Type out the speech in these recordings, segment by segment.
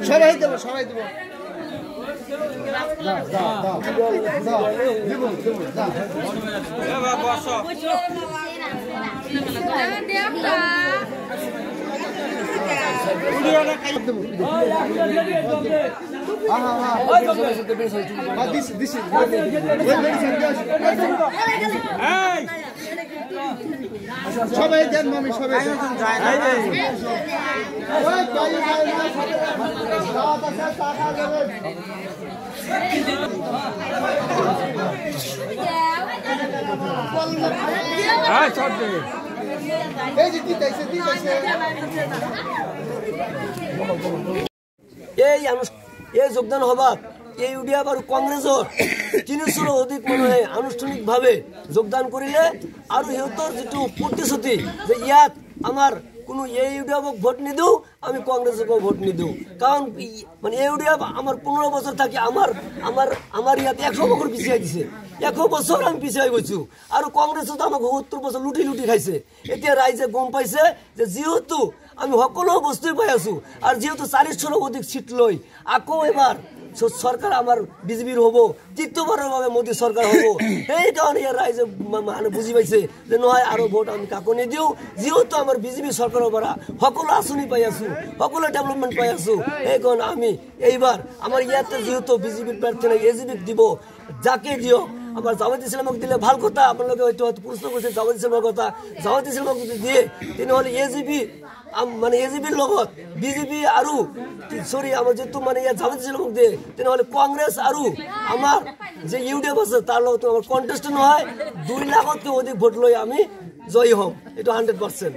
সবাই দেবো সবাই দেবো সবাই দেন মামি সবাই এই যোগদান হবার এই উডিয়া আর কংগ্রেসর ৩০০ অধিক মনে আনুষ্ঠানিকভাবে যোগদান করিলে আর সিহঁতৰ যিটো প্ৰতিশ্ৰুতি যে ইয়াত আমার কোনো এই উডিয়াবক ভোট নিদিও আমি কংগ্রেসকে ভোট নিদিও কারণ মানে এই উডিয়াব আমার ১৫ বছর থাকি আমার ইয়াতে ১০০ বছর পিছিয়ে দিছে ১০০ বছর আমি পিছিয়ে গৈছো আর কংগ্রেসও তো আমাক ৭০ বছর লুটি লুটি খাইছে এতিয়া রাইজে গম পাইছে যে যেহেতু আমি সকলো বস্তুই পাই আছো আর যেহেতু ৪০০ অধিক সিট লৈ আকৌ এবার সরকার আমার বিজেপির হব তৃতীয়বারের ভাবে মোদী সরকার হব এই কারণে ইয়ার রাইজে মানে বুঝি পাইছে যে নহয় আর ভোট আমি কাকো নিদিও যেহেতু আমার বিজেপি সরকারের পৰা সকলো আঁচনি পাই আছো সকলো ডেভেলপমেন্ট পাই আছো এই কারণে আমি এইবার আমার ইয়াতে যেহেতু বিজেপির প্রার্থী নাই এজিপিক দিব যাকে দিও আমার জামাত ইসলামক দিলে ভাল কথা আপনাদের হয়তো প্রশ্ন করছেন জামাত ইসলামের কথা জামাত ইসলামক যদি দিয়ে তিনি হলে এজিপি মানে এজিপির লগত বিজেপি আৰু সৰি আমাৰ যেহেতু মানে ইয়াত জামাত ইসলামক দিয়ে তেনেহলে কংগ্ৰেস আৰু আমার যে ইউডিএফ আছে তার লগত আমার কন্টেস্ট নহয় 2 লাখতকৈ অধিক ভোট লৈ আমি জয়ী হম এটা 100%।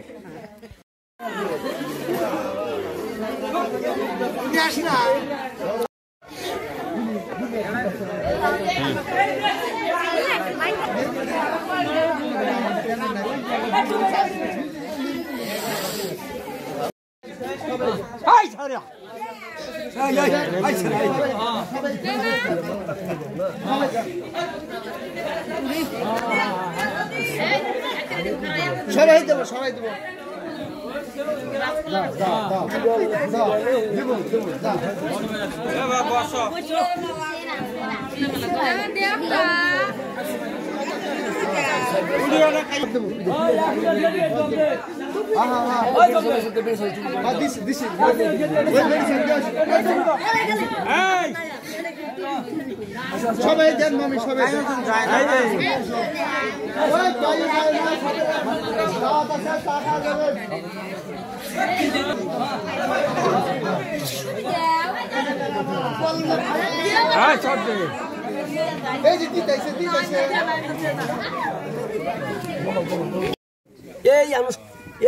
সবাই দেবো সবাই দেবো সবাই দেন মামি সবাই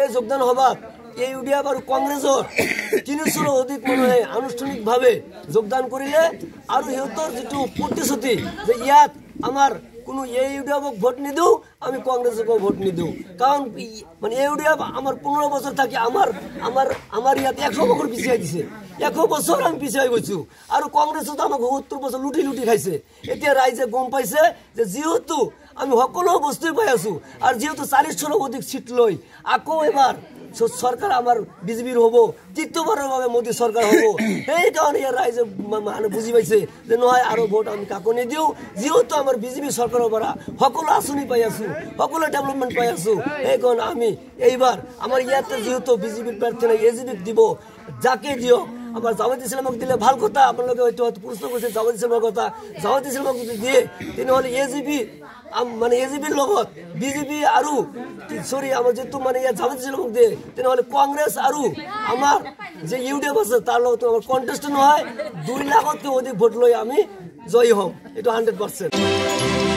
এই যোগদান হবার এই উডিয়া আর কংগ্রেসর ৩০০ অধিক মনে আনুষ্ঠানিকভাবে যোগদান করিলে আর সিহঁতৰ যিটো প্ৰতিশ্ৰুতি যে ইয়াত আমার কোনো এই উডিয়াবক ভোট নিদিও আমি কংগ্রেসকে ভোট নিদিও কারণ মানে এই উডিয়াব আমার ১৫ বছর থাকি আমার ইয়াতে ১০০ বছর পিছিয়ে দিছে ১০০ বছর আমি পিছিয়ে গৈছো আর কংগ্রেসও তো আমাক ৭০ বছর লুটি লুটি খাইছে এতিয়া রাইজে গম পাইছে যে যেহেতু আমি সকলো বস্তুই পাই আছো আর যেহেতু ৪০০ অধিক সিট লৈ আকৌ এবার সরকার আমার বিজেপির হব তৃতীয়বারের ভাবে মোদী সরকার হব এই কারণে ইয়ার রাইজে মানে বুঝি পাইছে যে নহয় আর ভোট আমি কাকো নিদিও যেহেতু আমার বিজেপি সরকারের পৰা সকলো আঁচনি পাই আছো সকলো ডেভেলপমেন্ট পাই আছো এই কারণে আমি এইবার আমার ইয়াতে যেহেতু বিজেপির প্রার্থী নাই এজিপিক দিব যাকে দিও আমার জামাত ইসলামক দিলে ভাল কথা আপনাদের হয়তো প্রশ্ন করছেন জামাত ইসলামের কথা জামাত ইসলামক যদি দিয়ে তিনি হলে এজিপি মানে এজিপির লগত বিজেপি আৰু সৰি আমাৰ যেহেতু মানে ইয়াত জামাত ইসলামক দিয়ে তেনেহলে কংগ্ৰেস আৰু আমার যে ইউডিএফ আছে তার লগত আমার কন্টেস্ট নহয় 2 লাখতকৈ অধিক ভোট লৈ আমি জয়ী হম এটা 100%।